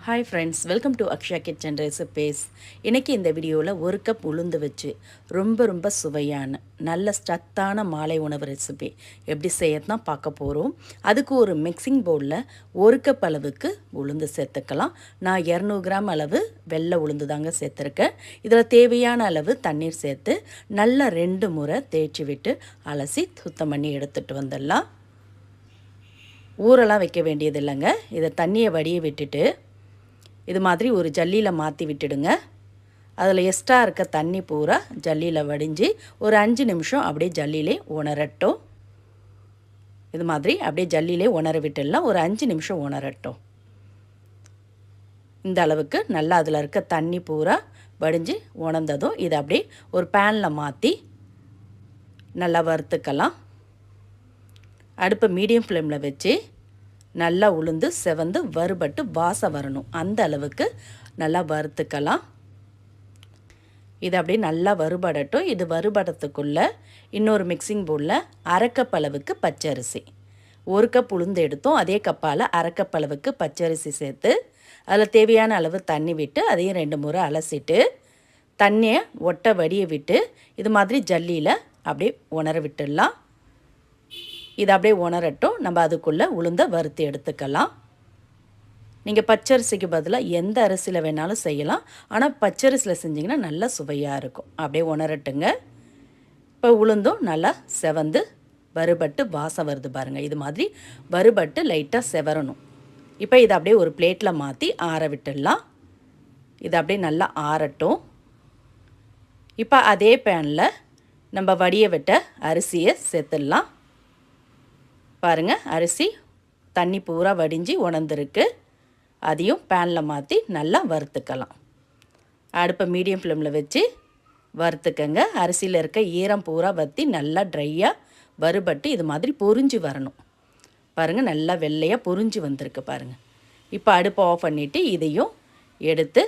Hi friends, welcome to Akshaya kitchen recipes. இன்றைக்கி இந்த வீடியோவில் ஒரு கப் உளுந்து வச்சு ரொம்ப சுவையான நல்ல ஸ்ட்ரக்தான மாலை உணவு ரெசிபி எப்படி செய்யறதுனா பார்க்க போகிறோம். அதுக்கு ஒரு மிக்சிங் பவுலில் ஒரு கப் அளவுக்கு உளுந்து சேர்த்துக்கலாம். நான் 200 கிராம் அளவு வெள்ளை உளுந்து தாங்க சேர்த்துருக்கேன். இதில் தேவையான அளவு தண்ணீர் சேர்த்து நல்லா 2 முறை தேய்ச்சி விட்டு அலசி சுத்தம் பண்ணி எடுத்துகிட்டு வந்துடலாம். ஊரெல்லாம் வைக்க வேண்டியது இல்லைங்க. இதை தண்ணியை வடிய விட்டுட்டு இது மாதிரி ஒரு ஜல்லியில் மாற்றி விட்டுடுங்க. அதில் எக்ஸ்ட்ரா இருக்க தண்ணி பூரா ஜல்லியில் வடிஞ்சு ஒரு 5 நிமிஷம் அப்படியே ஜல்லியிலே உணரட்டும். இது மாதிரி அப்படியே ஜல்லியிலே உணர விட்டுடலாம். ஒரு 5 நிமிஷம் உணரட்டும். இந்த அளவுக்கு நல்லா அதில் இருக்க தண்ணி பூரா வடிஞ்சு உணர்ந்ததும் இதை அப்படியே ஒரு பேனில் மாற்றி நல்லா வறுத்துக்கலாம். அடுப்பை மீடியம் ஃப்ளேமில் வச்சு நல்லா உளுந்து செவந்து வறுபட்டு வாசம் வரணும். அந்த அளவுக்கு நல்லா வறுத்துக்கலாம். இது அப்படியே நல்லா வறுபடட்டும். இது வறுபடத்துக்குள்ளே இன்னொரு மிக்சிங் பவுலில் அரை கப் அளவுக்கு பச்சரிசி, ஒரு கப் உளுந்து எடுத்தோம். அதே கப்பால் அரை கப் அளவுக்கு பச்சரிசி சேர்த்து அதில் தேவையான அளவு தண்ணி விட்டு அதையும் 2 முறை அலசிட்டு தண்ணியை ஒட்ட வடிய விட்டு இது மாதிரி ஜல்லியில் அப்படியே உணர விட்டுடலாம். இது அப்படியே உணரட்டும். நம்ம அதுக்குள்ளே உளுந்த வறுத்து எடுத்துக்கலாம். நீங்கள் பச்சரிசிக்கு பதிலாக எந்த அரிசியில் வேணாலும் செய்யலாம். ஆனால் பச்சரிசியில் செஞ்சிங்கன்னா நல்லா சுவையாக இருக்கும். அப்படியே உணரட்டுங்க. இப்போ உளுந்தும் நல்லா செவந்து வறுபட்டு வாசம் வருது பாருங்கள். இது மாதிரி வறுபட்டு லைட்டாக செவரணும். இப்போ இதை அப்படியே ஒரு பிளேட்டில் மாற்றி ஆற விட்டுடலாம். இது அப்படியே நல்லா ஆறட்டும். இப்போ அதே பேனில் நம்ம வடிய விட்ட அரிசியை சேர்த்துடலாம். பாருங்கள், அரிசி தண்ணி பூரா வடிஞ்சு உணர்ந்துருக்கு. அதையும் பேனில் மாற்றி நல்லா வறுத்துக்கலாம். அடுப்பை மீடியம் ஃப்ளேமில் வச்சு வறுத்துக்கங்க. அரிசியில் இருக்க ஈரம் பூரா வற்றி நல்லா ட்ரையாக வறுபட்டு இது மாதிரி பொரிஞ்சு வரணும். பாருங்கள், நல்லா வெள்ளையாக பொரிஞ்சு வந்திருக்கு பாருங்கள். இப்போ அடுப்பை ஆஃப் பண்ணிவிட்டு இதையும் எடுத்து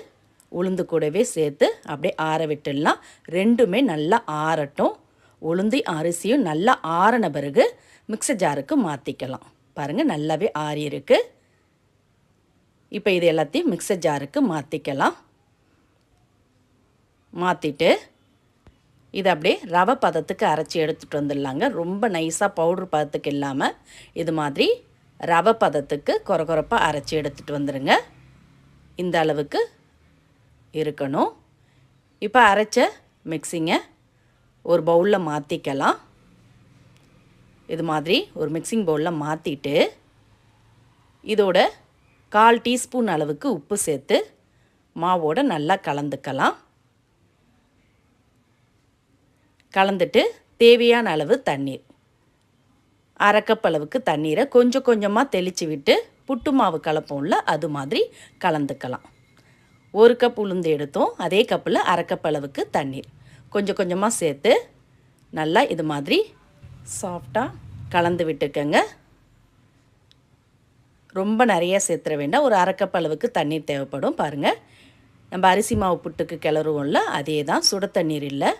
உளுந்து கூடவே சேர்த்து அப்படியே ஆற விட்டுடலாம். ரெண்டுமே நல்லா ஆறட்டும். உளுந்து அரிசியும் நல்லா ஆறின பிறகு மிக்ஸர் ஜாருக்கு மாற்றிக்கலாம். பாருங்கள், நல்லாவே ஆறி இருக்கு. இப்போ இது எல்லாத்தையும் மிக்ஸர் ஜாருக்கு மாற்றிக்கலாம். மாற்றிட்டு இது அப்படியே ரவை பதத்துக்கு அரைச்சி எடுத்துகிட்டு வந்துடலாங்க. ரொம்ப நைஸாக பவுட்ரு பதத்துக்கு இல்லாமல் இது மாதிரி ரவை பதத்துக்கு கொரகொரப்பாக அரைச்சி எடுத்துகிட்டு வந்துடுங்க. இந்த அளவுக்கு இருக்கணும். இப்போ அரைச்ச மிக்ஸிங்கை ஒரு பவுலில் மாற்றிக்கலாம். இது மாதிரி ஒரு மிக்சிங் பவுலில் மாற்றிட்டு இதோட 1/4 டீஸ்பூன் அளவுக்கு உப்பு சேர்த்து மாவோடு நல்லா கலந்துக்கலாம். கலந்துட்டு தேவையான அளவு தண்ணீர், அரை கப் அளவுக்கு தண்ணீரை கொஞ்சம் கொஞ்சமாக தெளித்து விட்டு புட்டு மாவு கலப்போம்ல அது மாதிரி கலந்துக்கலாம். ஒரு கப் உளுந்து எடுத்தோம். அதே கப்பில் அரை கப் அளவுக்கு தண்ணீர் கொஞ்சம் கொஞ்சமாக சேர்த்து நல்லா இது மாதிரி சாஃப்டாக கலந்து விட்டுக்கங்க. ரொம்ப நிறைய சேர்த்துற வேண்டாம். ஒரு அரை கப் அளவுக்கு தண்ணீர் தேவைப்படும். பாருங்கள், நம்ம அரிசி மாவு புட்டுக்கு கிளறுவோம்ல அதே தான். சுட தண்ணீர் இல்லை,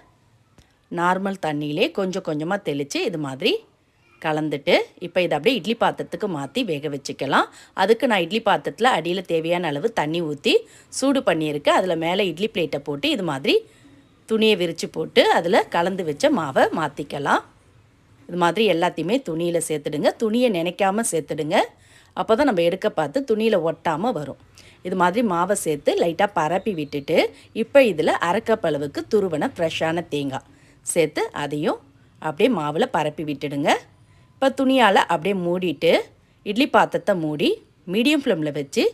நார்மல் தண்ணியிலே கொஞ்சம் கொஞ்சமாக தெளித்து இது மாதிரி கலந்துட்டு இப்போ இதை அப்படியே இட்லி பாத்திரத்துக்கு மாற்றி வேக வச்சுக்கலாம். அதுக்கு நான் இட்லி பாத்திரத்தில் அடியில் தேவையான அளவு தண்ணி ஊற்றி சூடு பண்ணியிருக்கேன். அதில் மேலே இட்லி பிளேட்டை போட்டு இது மாதிரி துணியை விரித்து போட்டு அதில் கலந்து வச்ச மாவை மாற்றிக்கலாம். இது மாதிரி எல்லாத்தையுமே துணியில் சேர்த்துடுங்க. துணியை நினைக்காமல் சேர்த்துடுங்க. அப்போ தான் நம்ம எடுக்க பார்த்து துணியில் ஒட்டாமல் வரும். இது மாதிரி மாவை சேர்த்து லைட்டாக பரப்பி விட்டுட்டு இப்போ இதில் அரை கப் அளவுக்கு துருவன ஃப்ரெஷ்ஷான தேங்காய் சேர்த்து அதையும் அப்படியே மாவில் பரப்பி விட்டுடுங்க. இப்போ துணியால் அப்படியே மூடிட்டு இட்லி பாத்திரத்தை மூடி மீடியம் ஃப்ளேமில் வச்சு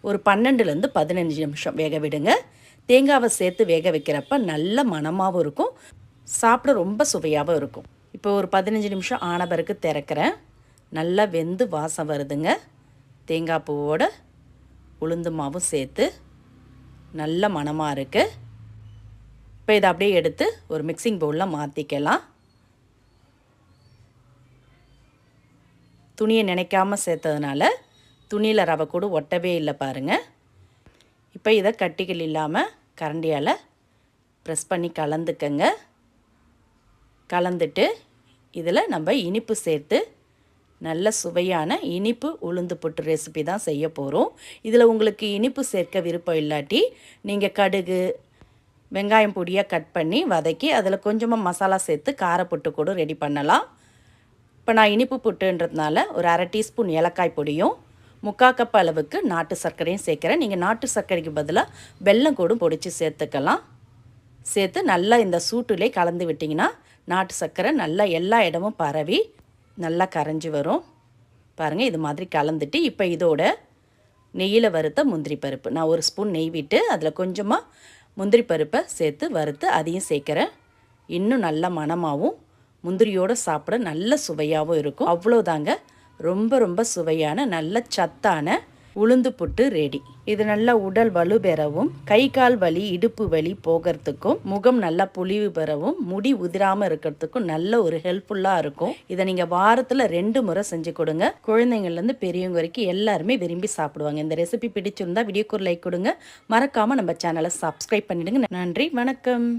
ஒரு 12லேருந்து 15 நிமிஷம் வேக விடுங்க. தேங்காவை சேர்த்து வேக வைக்கிறப்ப நல்ல மணமாகவும் இருக்கும், சாப்பிட ரொம்ப சுவையாகவும் இருக்கும். இப்போ ஒரு 15 நிமிஷம் ஆன பிறகு திறக்கிறேன். நல்லா வெந்து வாசம் வருதுங்க. தேங்காய் பூவோட உளுந்து மாவும் சேர்த்து நல்ல மணமாக இருக்குது. இப்போ இதை அப்படியே எடுத்து ஒரு மிக்சிங் பவுலில் மாற்றிக்கலாம். துணியை நினைக்காமல் சேர்த்ததுனால துணியில் ரவை கூட ஒட்டவே இல்லை பாருங்கள். இப்போ இதை கட்டிகள் இல்லாமல் கரண்டியால் ப்ரெஸ் பண்ணி கலந்துக்கங்க. கலந்துட்டு இதில் நம்ம இனிப்பு சேர்த்து நல்ல சுவையான இனிப்பு உளுந்து புட்டு ரெசிபி தான் செய்ய போகிறோம். இதில் உங்களுக்கு இனிப்பு சேர்க்க விருப்பம் இல்லாட்டி நீங்கள் கடுகு வெங்காயம் பொடியாக கட் பண்ணி வதக்கி அதில் கொஞ்சமாக மசாலா சேர்த்து காரப்புட்டு கூட ரெடி பண்ணலாம். இப்போ நான் இனிப்பு புட்டுன்றதுனால ஒரு 1/2 டீஸ்பூன் ஏலக்காய் பொடியும் 3/4 கப் அளவுக்கு நாட்டு சர்க்கரையும் சேர்க்குறேன். நீங்கள் நாட்டு சர்க்கரைக்கு பதிலாக வெல்லம் கூட பொடிச்சு சேர்த்துக்கலாம். சேர்த்து நல்லா இந்த சூட்டிலே கலந்து விட்டிங்கன்னா நாட்டு சர்க்கரை நல்லா எல்லா இடமும் பரவி நல்லா கரைஞ்சி வரும். பாருங்கள், இது மாதிரி கலந்துட்டு இப்போ இதோட நெய்யில் வறுத்த முந்திரி பருப்பு நான் 1 ஸ்பூன் நெய் விட்டு அதில் கொஞ்சமாக முந்திரி பருப்பை சேர்த்து வறுத்து அதையும் சேர்க்குறேன். இன்னும் நல்ல மணமாகவும் முந்திரியோடு சாப்பிட நல்ல சுவையாகவும் இருக்கும். அவ்வளோதாங்க, ரொம்ப ரொம்ப சுவையான நல்ல சத்தான உளுந்து புட்டு ரெடி. இது நல்லா உடல் வலு பெறவும் கை கால் வலி இடுப்பு வலி போகிறதுக்கும் முகம் நல்லா பொலிவு பெறவும் முடி உதிராமல் இருக்கிறதுக்கும் நல்ல ஒரு ஹெல்ப்ஃபுல்லாக இருக்கும். இதை நீங்கள் வாரத்தில் 2 முறை செஞ்சு கொடுங்க. குழந்தைங்கள்லேருந்து பெரியவங்க வரைக்கும் எல்லாருமே விரும்பி சாப்பிடுவாங்க. இந்த ரெசிபி பிடிச்சிருந்தா வீடியோக்கு ஒரு லைக் கொடுங்க. மறக்காமல் நம்ம சேனலை சப்ஸ்கிரைப் பண்ணிடுங்க. நன்றி, வணக்கம்.